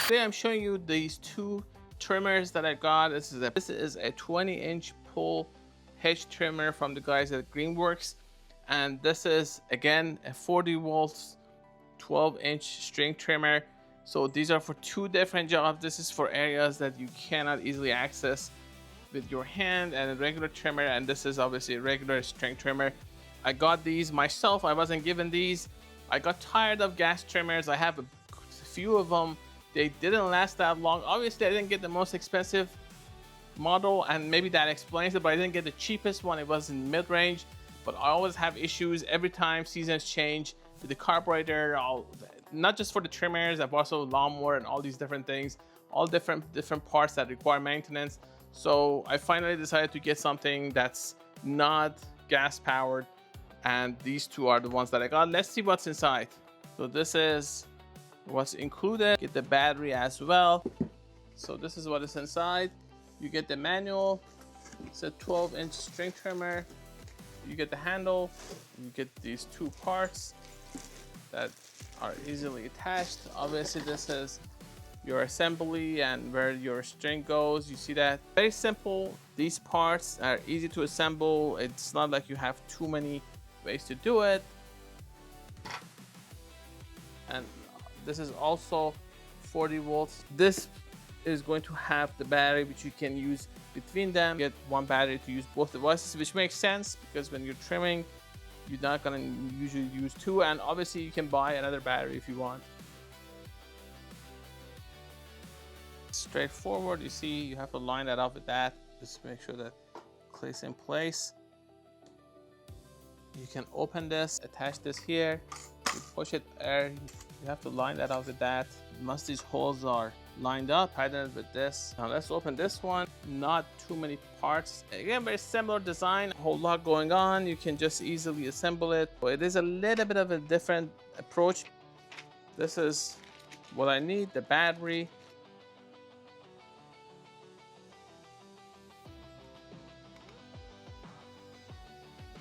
Today I'm showing you these two trimmers that I got. This is a 20-inch pull Hedge trimmer from the guys at Greenworks, and this is again a 40 volts 12-inch string trimmer. So these are for two different jobs. This is for areas that you cannot easily access with your hand and a regular trimmer, and this is obviously a regular string trimmer. I got these myself. I wasn't given these. I got tired of gas trimmers. I have a few of them. They didn't last that long. Obviously I didn't get the most expensive model, and maybe that explains it, but I didn't get the cheapest one. It was in mid-range, but I always have issues every time seasons change with the carburetor. Not just for the trimmers, I've also lawnmower and all these different things, all different parts that require maintenance. So I finally decided to get something that's not gas powered, and these two are the ones that I got. Let's see what's inside. So this is what's included. Get the battery as well. So this is what is inside. You get the manual. It's a 12-inch string trimmer. You get the handle. You get these two parts that are easily attached. Obviously this is your assembly and where your string goes. You see that? Very simple. These parts are easy to assemble. It's not like you have too many ways to do it. And this is also 40 volts. This is going to have the battery which you can use between them. Get one battery to use both devices, which makes sense because when you're trimming, you're not gonna usually use two, and obviously you can buy another battery if you want. Straightforward. You see, you have to line that up with that. Just make sure that clicks in place. You can open this, attach this here. You push it there. You have to line that up with that. Once these holes are lined up, tighten it with this. Now let's open this one. Not too many parts. Again, very similar design, a whole lot going on. You can just easily assemble it. But it is a little bit of a different approach. This is what I need, the battery.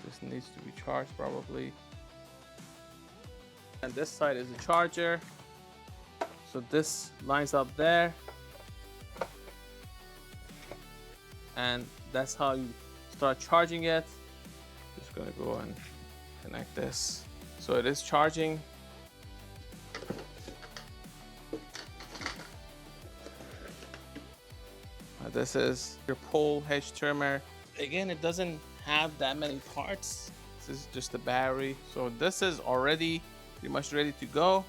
This needs to be charged probably. And this side is the charger. So this lines up there. And that's how you start charging it. Just gonna go and connect this. So it is charging. This is your pole Hedge trimmer. Again, it doesn't have that many parts. This is just the battery. So this is already pretty much ready to go.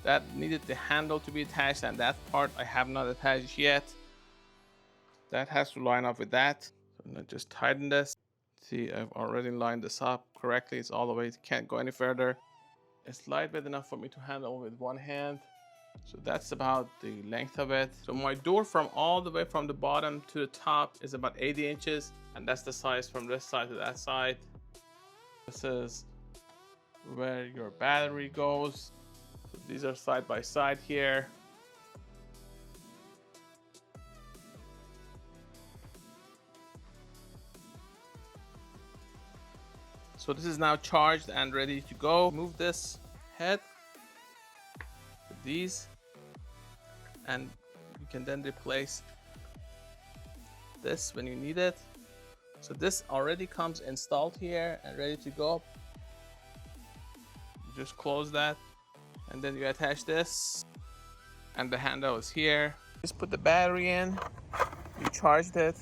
That needed the handle to be attached, and that part I have not attached yet. That has to line up with that. So I'm gonna just tighten this. See, I've already lined this up correctly. It's all the way, can't go any further. It's lightweight enough for me to handle with one hand. So that's about the length of it. So my door from all the way from the bottom to the top is about 80 inches. And that's the size from this side to that side. This is where your battery goes. So these are side by side here. So this is now charged and ready to go. Move this head with these, and you can then replace this when you need it. So this already comes installed here and ready to go. You just close that, and then you attach this, and the handle is here. Just put the battery in, you charged it.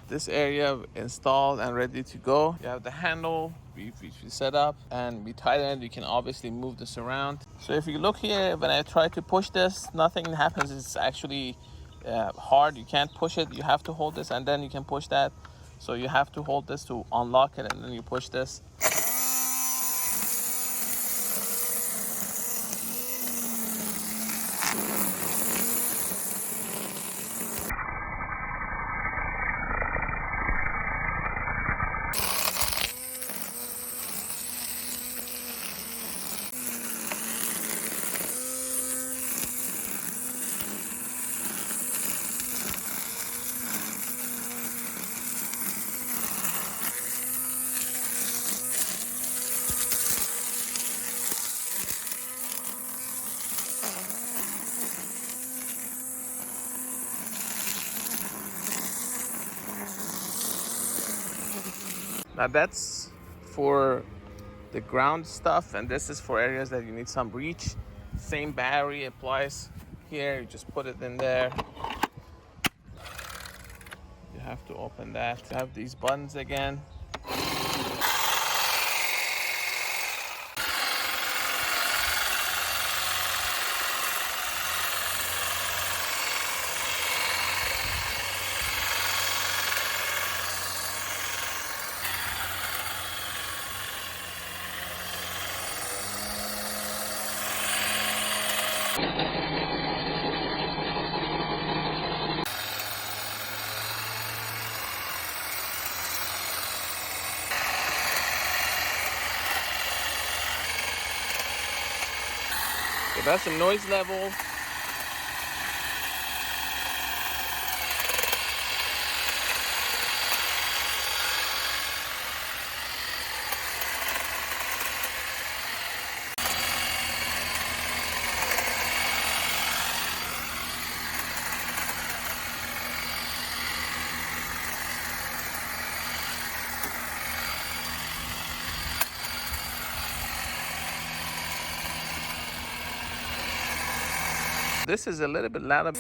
This area installed and ready to go. You have the handle, we set up, and we tighten it. You can obviously move this around. So if you look here, when I try to push this, nothing happens. It's actually hard. You can't push it. You have to hold this, and then you can push that. So you have to hold this to unlock it, and then you push this. Now that's for the ground stuff, and this is for areas that you need some reach. Same battery applies here. You just put it in there. You have to open that. You have these buttons again. So that's the noise level. This is a little bit louder.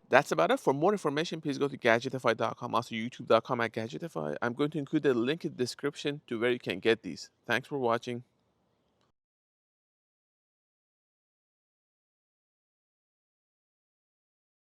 That's about it. For more information, please go to gadgetify.com, also youtube.com/gadgetify. I'm going to include a link in the description to where you can get these. Thanks for watching.